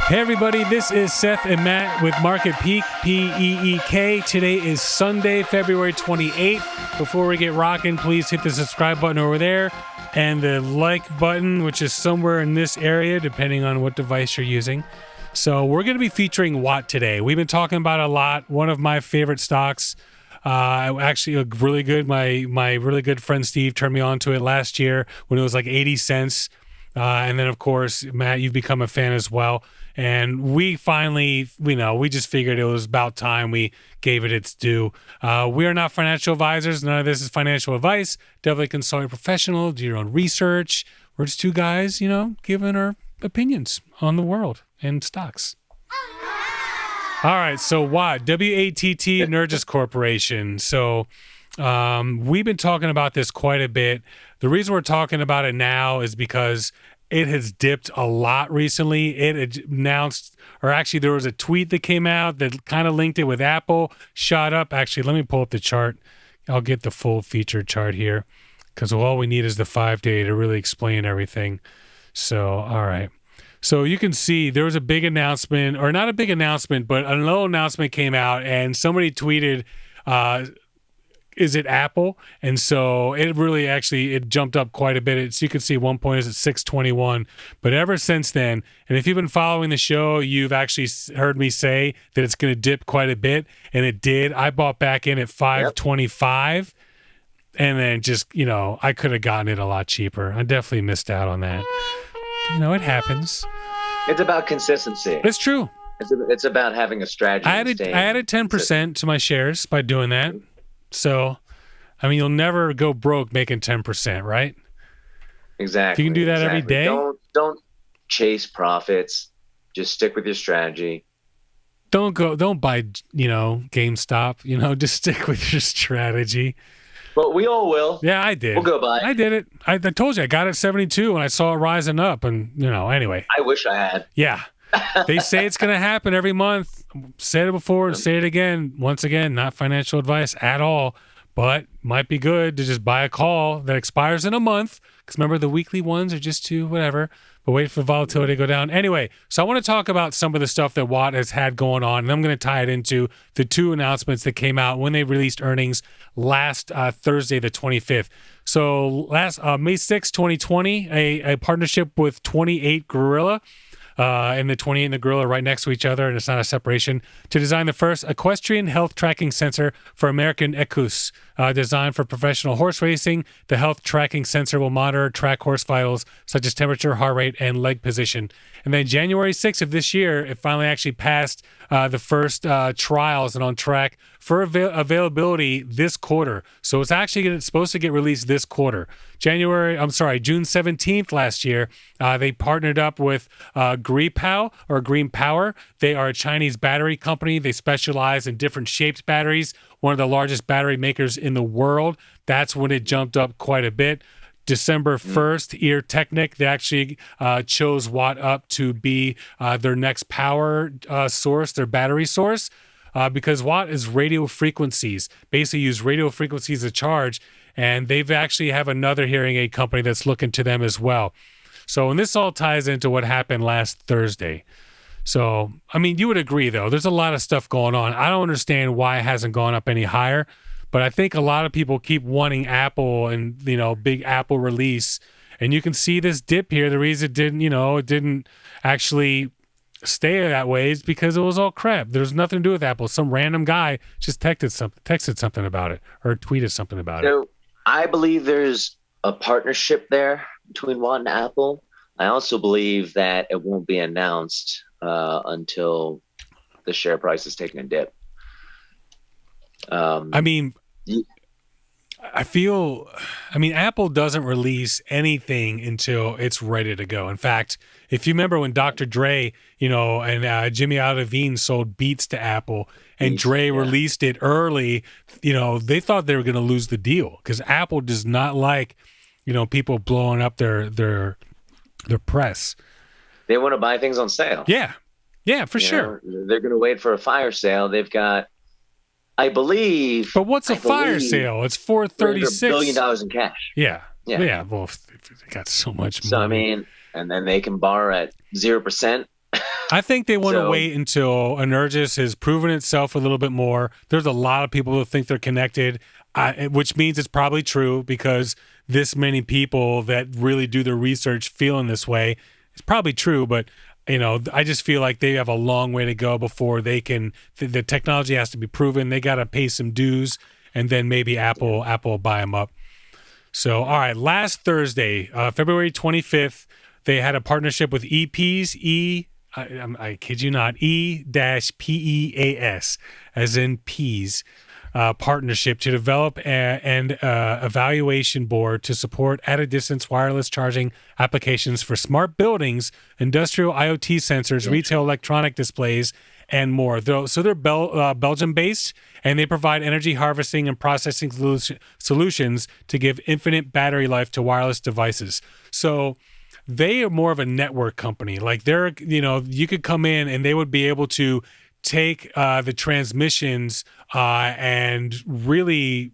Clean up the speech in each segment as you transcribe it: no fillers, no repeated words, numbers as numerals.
Hey everybody, this is Seth and Matt with Market Peak, P-E-E-K. Today is Sunday, February 28th. Before we get rocking, please hit the subscribe button over there and the like button, which is somewhere in this area, depending on what device you're using. So we're going to be featuring Watt today. We've been talking about it a lot. One of my favorite stocks. Actually, really good. My really good friend Steve turned me on to it last year when it was like 80 cents. And then, of course, Matt, you've become a fan as well. And we finally, we just figured it was about time we gave it its due. We are not financial advisors. None of this is financial advice. Definitely consult a professional. Do your own research. We're just two guys, giving our opinions on the world and stocks. All right. So Watt, W-A-T-T, Energous Corporation. So we've been talking about this quite a bit. The reason we're talking about it now is because it has dipped a lot recently. It had announced, or actually there was a tweet that came out that kind of linked it with Apple, shot up. Actually, let me pull up the chart. I'll get the full feature chart here because all we need is the 5-day to really explain everything. So, all right. So you can see there was a big announcement, or not a big announcement, but a little announcement came out and somebody tweeted, is it Apple? And so it really it jumped up quite a bit. So you can see one point is at 621. But ever since then, and if you've been following the show, you've actually heard me say that it's going to dip quite a bit. And it did. I bought back in at 525. Yep. And then just, I could have gotten it a lot cheaper. I definitely missed out on that. It happens. It's about consistency. It's true. It's about having a strategy. I added 10% to my shares by doing that. So, you'll never go broke making 10%, right? Exactly. If you can do that every day. Don't chase profits. Just stick with your strategy. Don't buy, GameStop, just stick with your strategy. But we all will. Yeah, I did. We'll go buy. I did it. I told you I got it at 72 and I saw it rising up and, anyway. I wish I had. Yeah. They say it's going to happen every month. Said it before and say it again. Once again, not financial advice at all, but might be good to just buy a call that expires in a month. Because remember, the weekly ones are just too whatever. But wait for volatility to go down. Anyway, so I want to talk about some of the stuff that Watt has had going on. And I'm going to tie it into the two announcements that came out when they released earnings last Thursday, the 25th. So last May 6, 2020, a partnership with 28 Gorilla. And the 28 and the Gorilla right next to each other, and it's not a separation, to design the first equestrian health tracking sensor for American Equus. Designed for professional horse racing, the health tracking sensor will monitor track horse vitals such as temperature, heart rate, and leg position. And then January 6th of this year, it finally actually passed the first trials and on track for availability this quarter. So it's actually supposed to get released this quarter. June 17th last year, they partnered up with Green Power. They are a Chinese battery company. They specialize in different shaped batteries, one of the largest battery makers in the world. That's when it jumped up quite a bit. December 1st, Ear Technic, they actually chose Watt up to be their next power source, their battery source, because Watt is radio frequencies, basically use radio frequencies to charge, and they've actually have another hearing aid company that's looking to them as well. So, and this all ties into what happened last Thursday. So, you would agree, though. There's a lot of stuff going on. I don't understand why it hasn't gone up any higher, but I think a lot of people keep wanting Apple and, big Apple release. And you can see this dip here. The reason it didn't actually stay that way is because it was all crap. There's nothing to do with Apple. Some random guy just texted something about it or tweeted something about it. So I believe there's a partnership there between Watt and Apple. I also believe that it won't be announced until the share price is taking a dip. Apple doesn't release anything until it's ready to go. In fact, if you remember when Dr. Dre, and Jimmy Iovine sold Beats to Apple and Dre released it early, they thought they were going to lose the deal because Apple does not like, people blowing up their press. They want to buy things on sale. Yeah, for sure. They're going to wait for a fire sale. They've got, I believe. But what's a fire sale? It's $436 $1 billion in cash. Yeah. Well, they got so much money. So and then they can borrow at 0%. I think they want to So wait until Energous has proven itself a little bit more. There's a lot of people who think they're connected, which means it's probably true because this many people that really do their research feel in this way. It's probably true, but I just feel like they have a long way to go before they can. The technology has to be proven. They got to pay some dues, and then maybe Apple will buy them up. So, all right, last Thursday, February 25th, they had a partnership with I kid you not, E-PEAS, as in peas, partnership to develop an evaluation board to support at-a-distance wireless charging applications for smart buildings, industrial IoT sensors, retail electronic displays, and more. So they're Belgium-based, and they provide energy harvesting and processing solutions to give infinite battery life to wireless devices. So they are more of a network company. Like you could come in and they would be able to take the transmissions and really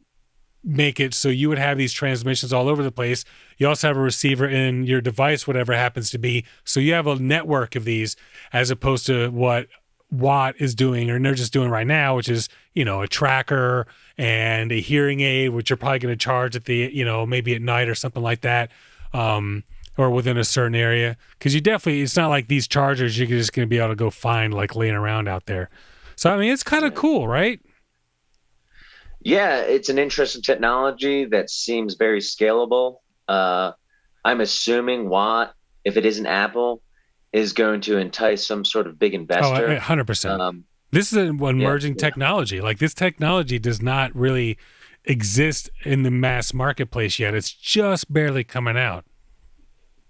make it so you would have these transmissions all over the place. You also have a receiver in your device, whatever it happens to be. So you have a network of these as opposed to what Watt is doing, or they're just doing right now, which is, a tracker and a hearing aid, which you're probably going to charge at the, maybe at night or something like that. Or within a certain area, because it's not like these chargers you're just going to be able to go find like laying around out there. So I mean, it's kind of cool, right? Yeah, it's an interesting technology that seems very scalable. I'm assuming Watt, if it isn't Apple, is going to entice some sort of big investor. 100%. This is an emerging technology. Like, this technology does not really exist in the mass marketplace yet. It's just barely coming out.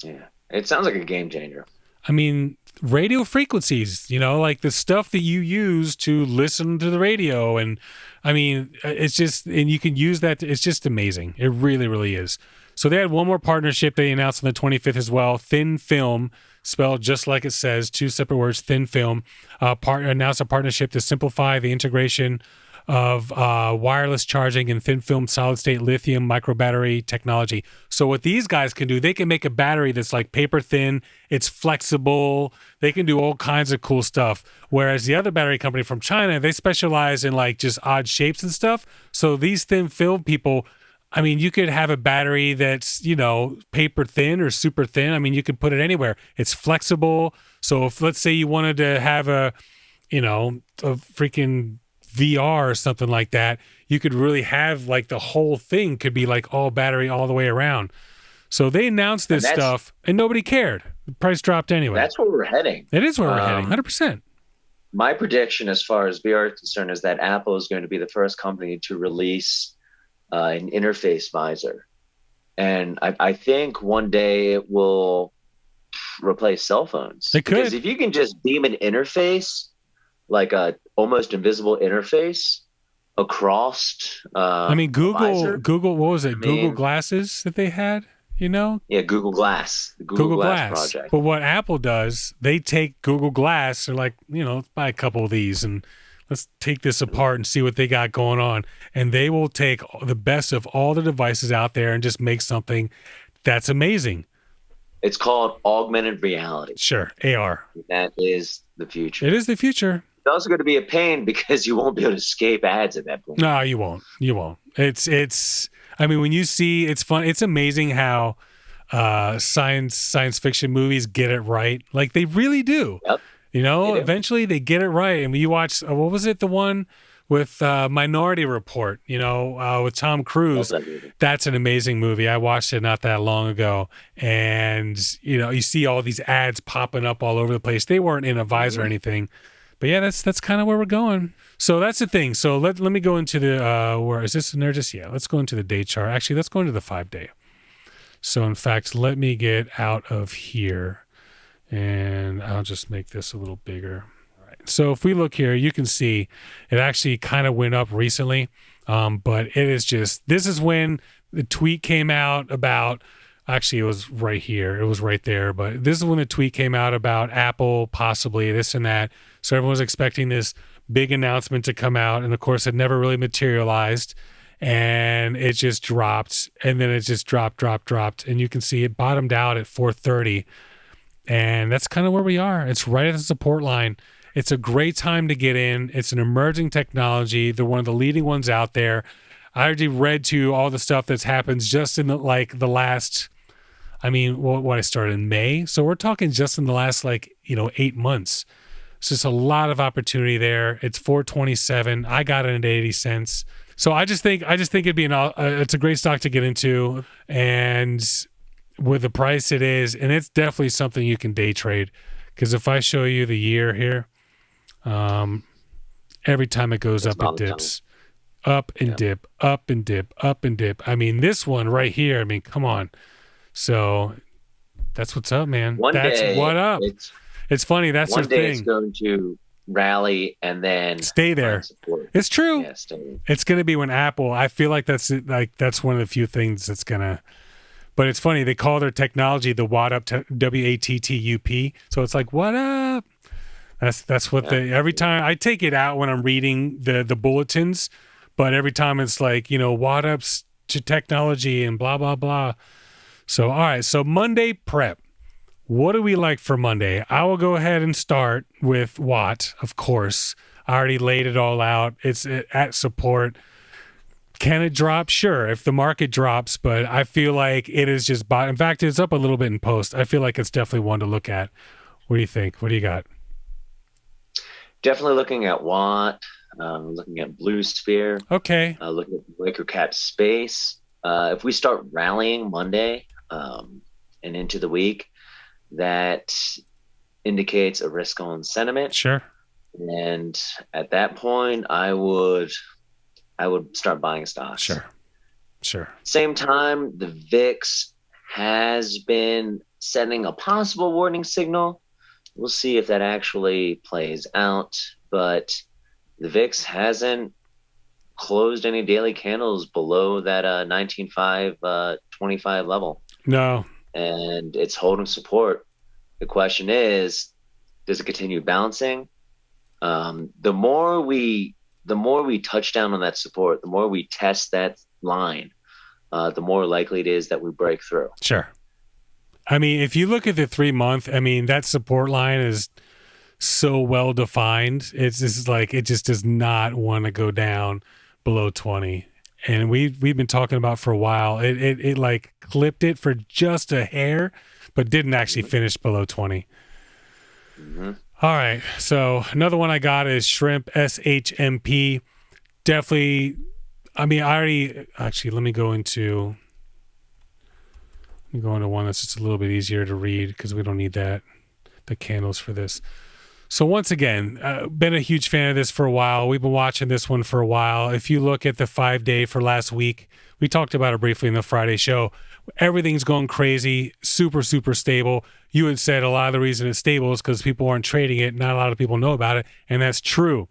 Yeah, it sounds like a game changer. I mean, radio frequencies, like the stuff that you use to listen to the radio. And I mean, it's just, and you can use that. It's just amazing. It really, really is. So they had one more partnership they announced on the 25th as well. Thin Film, spelled just like it says, two separate words, Thin Film, announced a partnership to simplify the integration of wireless charging and thin film solid state lithium microbattery technology. So what these guys can do, they can make a battery that's like paper thin, it's flexible, they can do all kinds of cool stuff. Whereas the other battery company from China, they specialize in like just odd shapes and stuff. So these thin film people, I mean, you could have a battery that's, paper thin or super thin. I mean, you could put it anywhere. It's flexible. So if, let's say you wanted to have a freaking VR or something like that, you could really have like the whole thing could be like all battery all the way around. So they announced this stuff and nobody cared. The price dropped anyway. That's where we're heading. It is where we're heading, 100%. My prediction as far as VR is concerned is that Apple is going to be the first company to release an interface visor. And I think one day it will replace cell phones. It could. Because if you can just beam an interface, like a almost invisible interface across Google, what was it? Google Glasses that they had, Yeah, Google Glass. The Google Glass project. But what Apple does, they take Google Glass, they're like, let's buy a couple of these and let's take this apart and see what they got going on. And they will take the best of all the devices out there and just make something that's amazing. It's called augmented reality. Sure, AR. That is the future. It is the future. It's also going to be a pain because you won't be able to escape ads at that point. No, you won't. You won't. I mean, when you see, it's fun. It's amazing how science fiction movies get it right. Like, they really do. Yep. Eventually they get it right. And when you watch, what was it? The one with Minority Report, with Tom Cruise. That's an amazing movie. I watched it not that long ago. And, you see all these ads popping up all over the place. They weren't in a visor or anything. But yeah, that's kind of where we're going. So that's the thing. So let me go into the, where is this? Let's go into the day chart. Actually, let's go into the 5-day. So in fact, let me get out of here and I'll just make this a little bigger. All right. So if we look here, you can see it actually kind of went up recently. But it is just, this is when the tweet came out about, actually it was right here. It was right there. But this is when the tweet came out about Apple, possibly this and that. So everyone was expecting this big announcement to come out. And of course, it never really materialized. And it just dropped. And then it just dropped. And you can see it bottomed out at 430. And that's kind of where we are. It's right at the support line. It's a great time to get in. It's an emerging technology. They're one of the leading ones out there. I already read to you all the stuff that's happened just in the last, what I started in May. So we're talking just in the last 8 months. It's just a lot of opportunity there. It's $4.27. I got it at 80 cents. So I just think it'd be it's a great stock to get into, and with the price it is, and it's definitely something you can day trade. Because if I show you the year here, every time it goes up, it dips, up and dip, up and dip, up and dip. I mean, this one right here. I mean, come on. So that's what's up, man. That's what up. It's funny. That's the thing. One day it's going to rally and then stay there. It's true. Yeah, stay. It's going to be when Apple. I feel like that's one of the few things that's gonna. But it's funny. They call their technology the Watt Up, WATTUP. So it's like, what up? That's what every time I take it out when I'm reading the bulletins, but every time it's like, Watt Ups to technology and blah blah blah. So all right. So Monday prep. What do we like for Monday? I will go ahead and start with Watt, of course. I already laid it all out. It's at support. Can it drop? Sure, if the market drops, but I feel like it is just bought. In fact, it's up a little bit in post. I feel like it's definitely one to look at. What do you think? What do you got? Definitely looking at Watt, looking at Blue Sphere. Okay. Looking at Microcap Space. If we start rallying Monday and into the week, that indicates a risk on sentiment. Sure. And at that point, I would start buying stocks. Sure. Same time, the VIX has been sending a possible warning signal. We'll see if that actually plays out. But the VIX hasn't closed any daily candles below that 19.525 level. No. And it's holding support. The question is, does it continue bouncing? The more we touch down on that support, the more we test that line, the more likely it is that we break through. Sure. I mean, if you look at the 3 month, that support line is so well defined. It's just like it just does not want to go down below 20. And we've been talking about for a while. It like clipped it for just a hair, but didn't actually finish below 20. Mm-hmm. All right. So another one I got is Shrimp SHMP. Definitely. I already actually let me go into one that's just a little bit easier to read because we don't need the candles for this. So once again, been a huge fan of this for a while. We've been watching this one for a while. If you look at the 5-day for last week, we talked about it briefly in the Friday show. Everything's going crazy, super, super stable. You had said a lot of the reason it's stable is because people aren't trading it. Not a lot of people know about it, and that's true.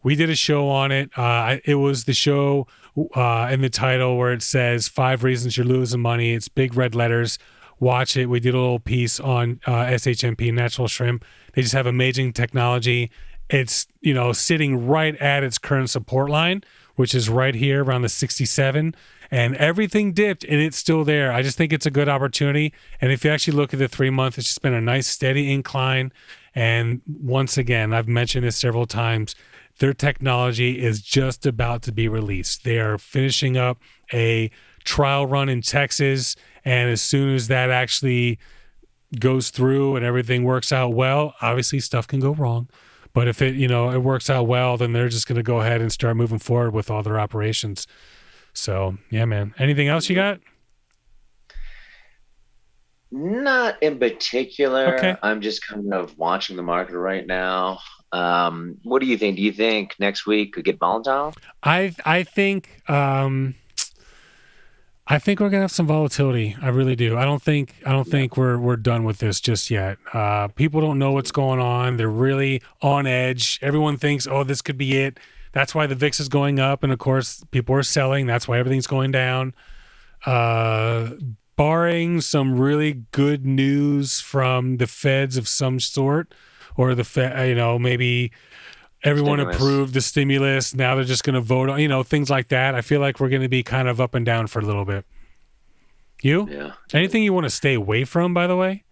We did a show on it. It was the show in the title where it says 5 reasons you're losing money. It's big red letters. Watch it. We did a little piece on SHMP, natural shrimp. They just have amazing technology. It's, sitting right at its current support line, which is right here around the 67, and everything dipped and it's still there. I just think it's a good opportunity. And if you actually look at the 3 month, it's just been a nice steady incline. And once again, I've mentioned this several times, their technology is just about to be released. They are finishing up a trial run in Texas. And as soon as that actually goes through and everything works out well, obviously stuff can go wrong. But if it works out well, then they're just going to go ahead and start moving forward with all their operations. So, yeah, man. Anything else you got? Not in particular. Okay. I'm just kind of watching the market right now. What do you think? Do you think next week could get volatile? I think we're gonna have some volatility. I really do. I don't think we're done with this just yet. People don't know what's going on. They're really on edge. Everyone thinks, oh, this could be it. That's why the VIX is going up, and of course, people are selling. That's why everything's going down. Barring some really good news from the feds of some sort, or the Fed, maybe everyone approved the stimulus. Now they're just going to vote on, things like that. I feel like we're going to be kind of up and down for a little bit. You? Yeah. Anything you want to stay away from, by the way?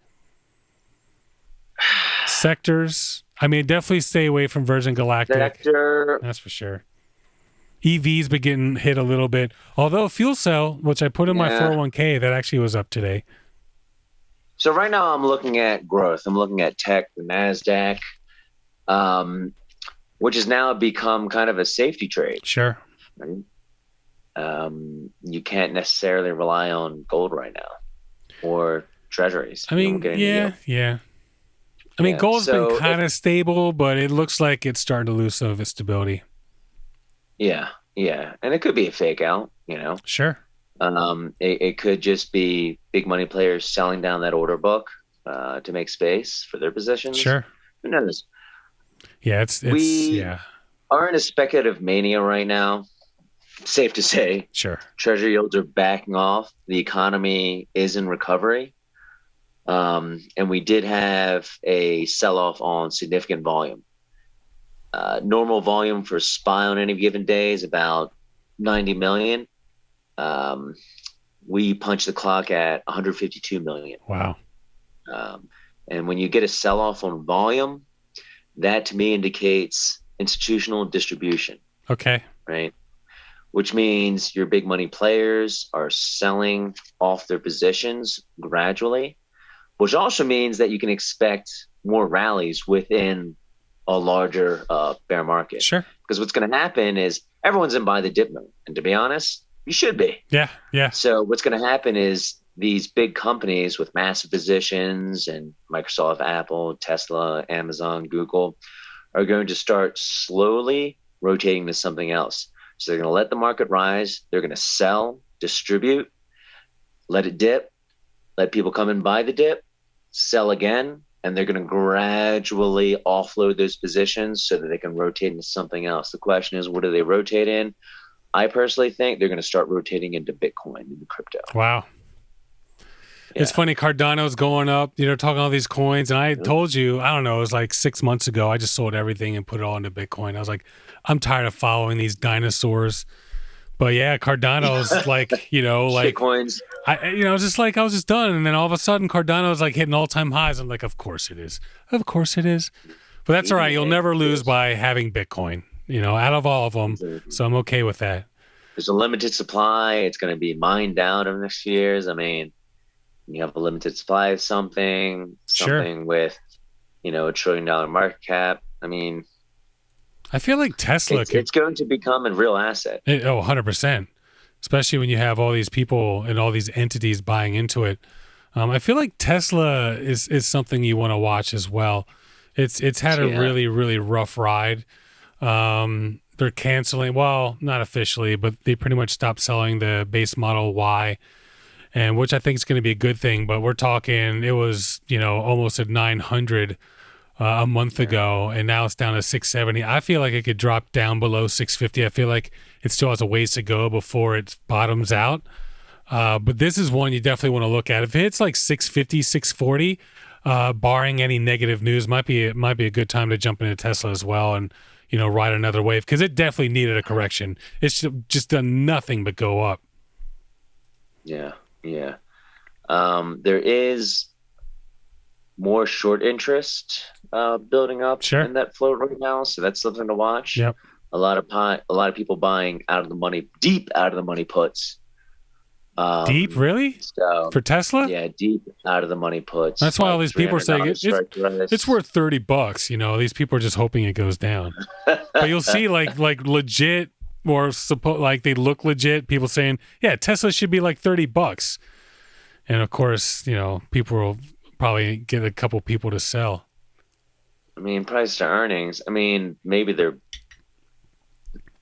Sectors. I mean, definitely stay away from Virgin Galactic. Sector. That's for sure. EVs been getting hit a little bit. Although fuel cell, which I put in my Yeah. 401k, that actually was up today. So right now I'm looking at growth. I'm looking at tech, the NASDAQ, which has now become kind of a safety trade. Sure. Right? You can't necessarily rely on gold right now or treasuries. I You mean, won't get any yield. yeah. I mean, Yeah. gold's been So kind of stable, but it looks like it's starting to lose some of its stability. yeah, yeah, and it could be a fake out. You know, Sure. it could just be big money players selling down that order book to make space for their positions. Sure. Who knows? Yeah, it's We yeah, are in a speculative mania right now. Safe to say, sure. treasury yields are backing off. The economy is in recovery. And we did have a sell-off on significant volume. Normal volume for SPY on any given day is about 90 million. We punched the clock at 152 million. Wow. And when you get a sell-off on volume, that to me indicates institutional distribution, Okay. right? Which means your big money players are selling off their positions gradually, which also means that you can expect more rallies within a larger bear market. Sure. Because what's going to happen is everyone's in buy the dip mode. And to be honest, you should be. Yeah. Yeah. So what's going to happen is these big companies with massive positions and Microsoft, Apple, Tesla, Amazon, Google are going to start slowly rotating to something else. So they're going to let the market rise. They're going to sell, distribute, let it dip, let people come and buy the dip, sell again, and they're going to gradually offload those positions so that they can rotate into something else. The question is, what do they rotate in? I personally think they're going to start rotating into Bitcoin, into crypto. Wow. Yeah. It's funny. Cardano's going up, talking all these coins. And I told you, I don't know, it was like 6 months ago, I just sold everything and put it all into Bitcoin. I was like, I'm tired of following these dinosaurs. But yeah, Cardano's like, like Shitcoins. I was just done. And then all of a sudden Cardano's like hitting all-time highs. I'm like, of course it is. Of course it is. But that's all right. You'll never lose by having Bitcoin, out of all of them. So I'm okay with that. There's a limited supply. It's going to be mined out over the next few years. I mean, you have a limited supply of something Sure. with, a $1 trillion market cap. I mean, I feel like Tesla it's going to become a real asset. 100%. Especially when you have all these people and all these entities buying into it. I feel like Tesla is something you want to watch as well. It's had a really, really rough ride. They're canceling, well, not officially, but they pretty much stopped selling the base Model Y, and which I think is going to be a good thing. But we're talking, it was almost at 900 a month ago, and now it's down to 670. I feel like it could drop down below 650. I feel like it still has a ways to go before it bottoms out. But this is one you definitely want to look at. If it hits like 650, 640, barring any negative news, might be a good time to jump into Tesla as well and ride another wave, because it definitely needed a correction. It's just done nothing but go up. Yeah. There is more short interest building up in that float right now, so that's something to watch. Yep. A lot of people buying out of the money, deep out of the money puts. Deep, really? So for Tesla? Yeah, deep out of the money puts. That's why all these people are saying it's worth $30. These people are just hoping it goes down. But you'll see like legit, or like they look legit, people saying, yeah, Tesla should be like $30. And of course, people will probably get a couple people to sell. I mean, price to earnings. I mean, maybe they're,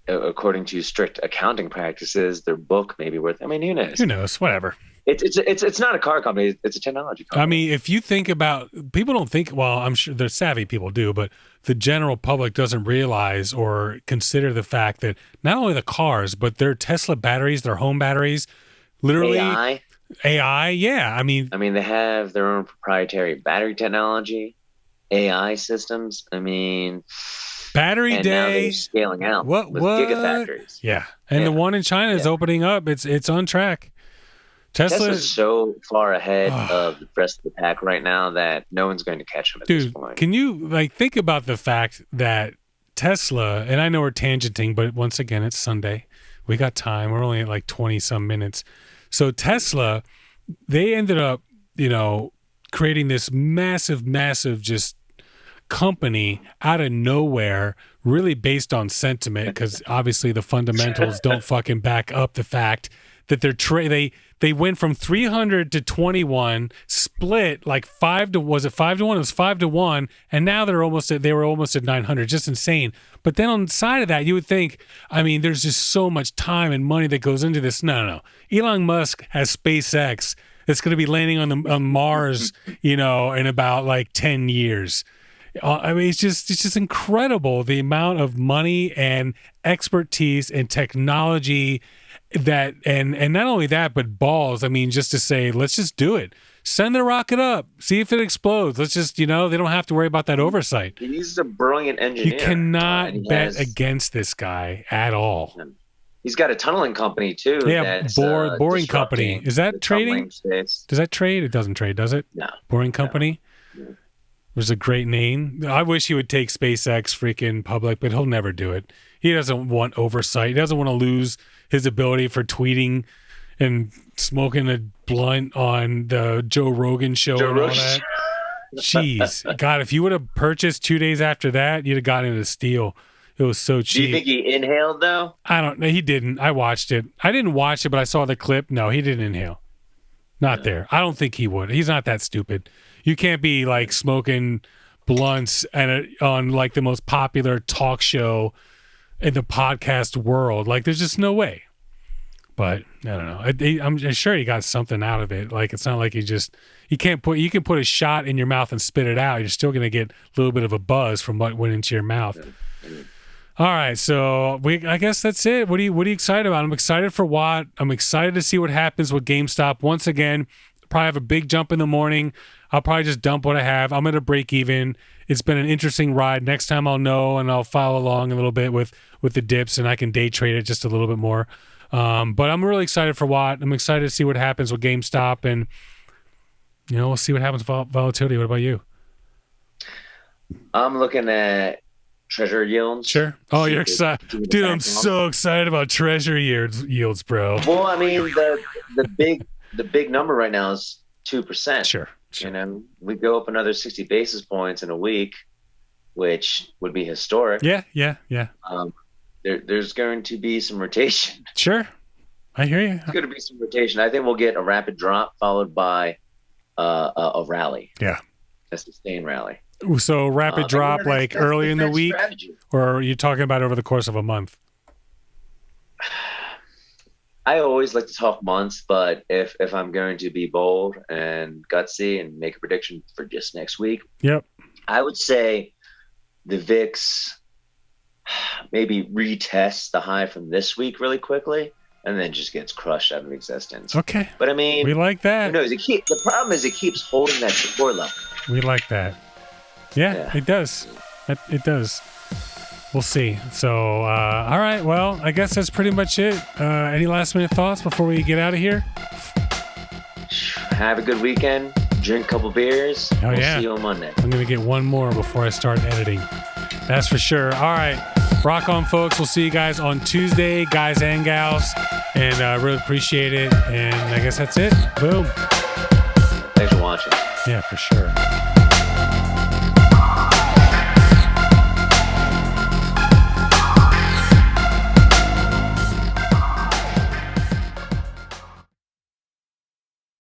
according to strict accounting practices, their book may be worth. I mean, who knows? Who knows? Whatever. It's not a car company. It's a technology company. I mean, if you think about, people don't think. Well, I'm sure the savvy people do, but the general public doesn't realize or consider the fact that not only the cars, but their Tesla batteries, their home batteries, literally AI. Yeah, I mean, they have their own proprietary battery technology, AI systems. I mean, battery and day now they're scaling out with gigafactories. Yeah, and the one in China is opening up. It's on track. Tesla's so far ahead of the rest of the pack right now that no one's going to catch him at this point. Can you think about the fact that Tesla, and I know we're tangenting, but once again, it's Sunday. We got time. We're only at 20 some minutes. So Tesla, they ended up, creating this massive just company out of nowhere, really based on sentiment, because obviously the fundamentals don't fucking back up the fact that they went from 300 to 21, split 5 to 1? Was it 5 to 1? It was 5 to 1, and now they were almost at 900. Just insane. But then on the side of that, you would think, there's just so much time and money that goes into this. No. Elon Musk has SpaceX that's going to be landing on Mars, in about 10 years. It's just incredible the amount of money and expertise and technology that, and not only that, but balls. Just to say, let's just do it. Send the rocket up, see if it explodes. Let's just, they don't have to worry about that oversight. He's a brilliant engineer. You cannot bet against this guy at all. He's got a tunneling company too. Yeah, boring company. Is that trading? Does that trade? It doesn't trade, does it? No. Boring company? No. There's a great name. I wish he would take SpaceX freaking public, but he'll never do it. He doesn't want oversight. He doesn't want to lose his ability for tweeting and smoking a blunt on the Joe Rogan show and all that. Jeez. God, if you would have purchased 2 days after that, you'd have gotten into steal. It was so cheap. Do you think he inhaled, though? I don't know. He didn't. I watched it. I didn't watch it, but I saw the clip. No, he didn't inhale. Not there. I don't think he would. He's not that stupid. You can't be smoking blunts on the most popular talk show in the podcast world. There's just no way. But I don't know. I'm sure he got something out of it. It's not like you can put a shot in your mouth and spit it out. You're still going to get a little bit of a buzz from what went into your mouth. All right, so I guess that's it. What are you excited about? I'm excited for Watt. I'm excited to see what happens with GameStop. Once again, probably have a big jump in the morning. I'll probably just dump what I have. I'm at a break even. It's been an interesting ride. Next time I'll know, and I'll follow along a little bit with the dips, and I can day trade it just a little bit more. But I'm really excited for Watt. I'm excited to see what happens with GameStop, and we'll see what happens with volatility. What about you? I'm looking at treasury yields. Sure. Oh, you're excited, dude! I'm so excited about treasury yields, bro. Well, the big number right now is 2%. Sure. We go up another 60 basis points in a week, which would be historic. Yeah. There's going to be some rotation. Sure. I hear you. There's going to be some rotation. I think we'll get a rapid drop followed by a rally. Yeah. A sustained rally. So rapid drop early in the week, strategy. Or are you talking about over the course of a month? I always like to talk months, but if I'm going to be bold and gutsy and make a prediction for just next week, yep, I would say the VIX maybe retests the high from this week really quickly and then just gets crushed out of existence. Okay. But we like that. Who knows? The problem is it keeps holding that support level. We like that. Yeah. It does. It does. We'll see. So, all right. Well, I guess that's pretty much it. Any last minute thoughts before we get out of here? Have a good weekend. Drink a couple beers. We'll see you on Monday. I'm going to get one more before I start editing. That's for sure. All right. Rock on, folks. We'll see you guys on Tuesday, guys and gals. And really appreciate it. And I guess that's it. Boom. Thanks for watching. Yeah, for sure.